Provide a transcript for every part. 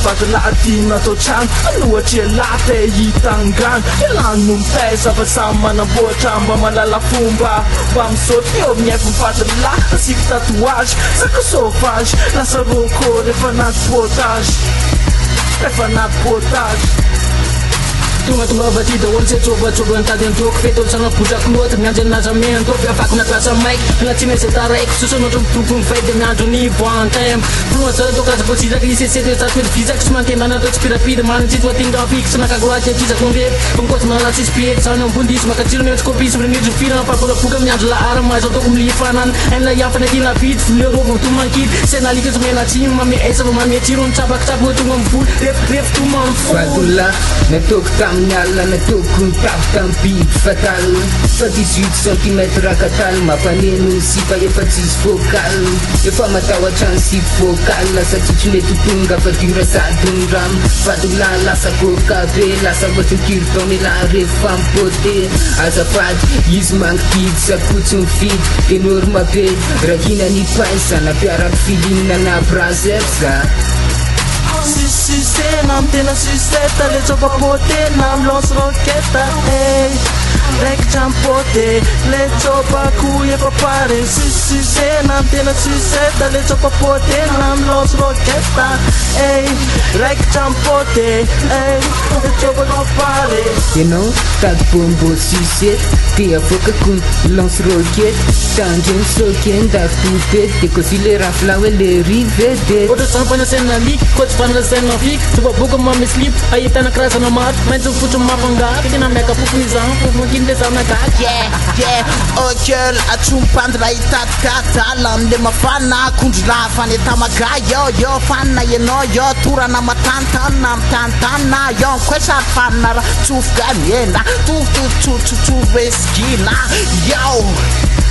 Pagkalatin to chan ano latte itangan kailangan mong tayo sa kasama ng bochamba malalafumba bamsot yun niya kung patala asik tatuage sa kusofage nasa roko refanat potage Tunga batida onse coba tadi untuk fetul sana puja keluar ternyata nazamnya untuk apa aku nak rasa mic pelatih setara eksusun untuk tunggu fight dengan Johnny one time keluar sana tu kasih posisi lagi sesi tu satu fizik semakin mana tu inspirasi dan mana situ tinggal fix sana kagak aja kisah konde pengkos malas speed sana pun di semakin kecil dengan kopi sebenarnya jufira apa pula bukan menjadi arah mas untuk melifanan and la yang pernah kila fit lero tu mangkit saya nalik semua cim mami esa mami cirun cabak cabut tu mampun rep tu mampun Fadullah netuk nyala na tukung tapang beat fatal 18 cm katal mapanenu sipa ya patis vokal ya famatawa chansi vokal sa chichune tutunga patira sa dundram Fadula la sa kokabe la sa batukir tomila refam pote azafat yismang kid sa kutung fit tenor mabe ragina ni paisa na piarak feeling na brazepsa Nam tena sisteta le coba pote nam los roketa Rek campote le coba kuye papare nam tena sisteta le coba pote nam los roketa Rek campote le coba papare You know, tak bombo siset Tia foka kun lance rocket Tangent soken da pupet Teko silera flower le rivete Odo sampai na sen na leak Coach pan na sen na fik Coba buka mami sleep Ayita na krasa na mat Main tu puto mapangga Kiti na meka pupulizang Pupungkin de sama ka Oh girl Achumpan raitat kata Lam de mafana Kundra fani tamaga Yo fana you know Yo tura na matanta Nam tantana Yo kwesa fana Tuf ganyena Tu Skinah Yo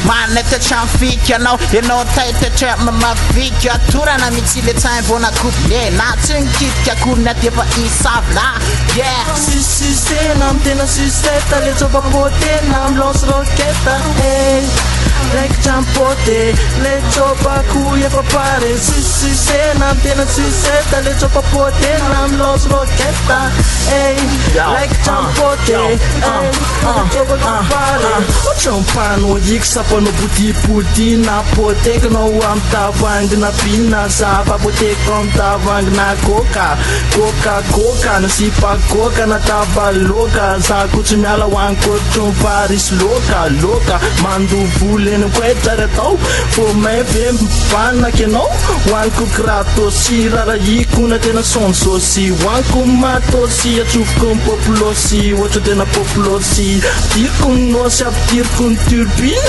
Man lite chan fik you know Tajte trap med ma fik Jag tura na mitt sille time Våna kuple Na tunkit ka kunnet Je var i savla Yeah Nam tena sisteta Le coba pote nam los roketa Rek campote Le coba kuye papare Nam tena sisteta Le coba pote nam los roketa Rek campote Le coba papare Ochompano yik sapa no puti na pote no am tavang na pina sapa pote kom tavang na coca na sipa coca na tava loka sa kutsumala wan ko paris loka mandu fulen kwetare tau for me vem pana que no wan ku krato si rara yikuna tena sonso si wan ku mato si achukum populosi wacho tena populosi tirkun no sap tirkun turbin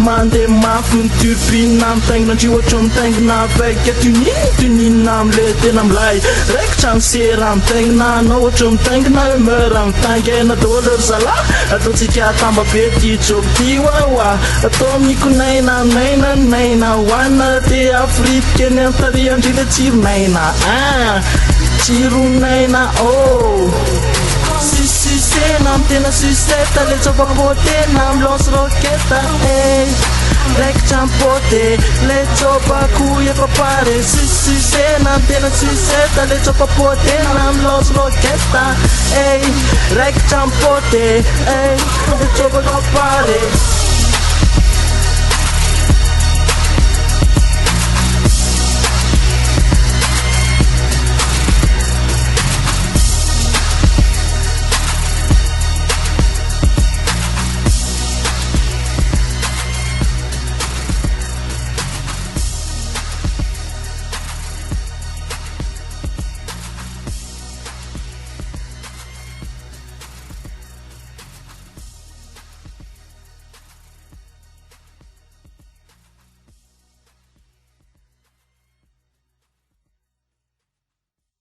Mande mafun turbin nam tang na jiwa chom tang na vek tunin nam lete nam lai rek chan seram tang na no chom tang na meram tang na dollar sala ato tikya tamba beti chop tiwa ato mi kunai na wana te african tarian jile chir na chiru na oh Nam tena sisteta Le coba pote nam los roketa Rek campote Le coba kuye papare Nam tena sisteta Le coba pote nam los roketa Rek campote Le coba papare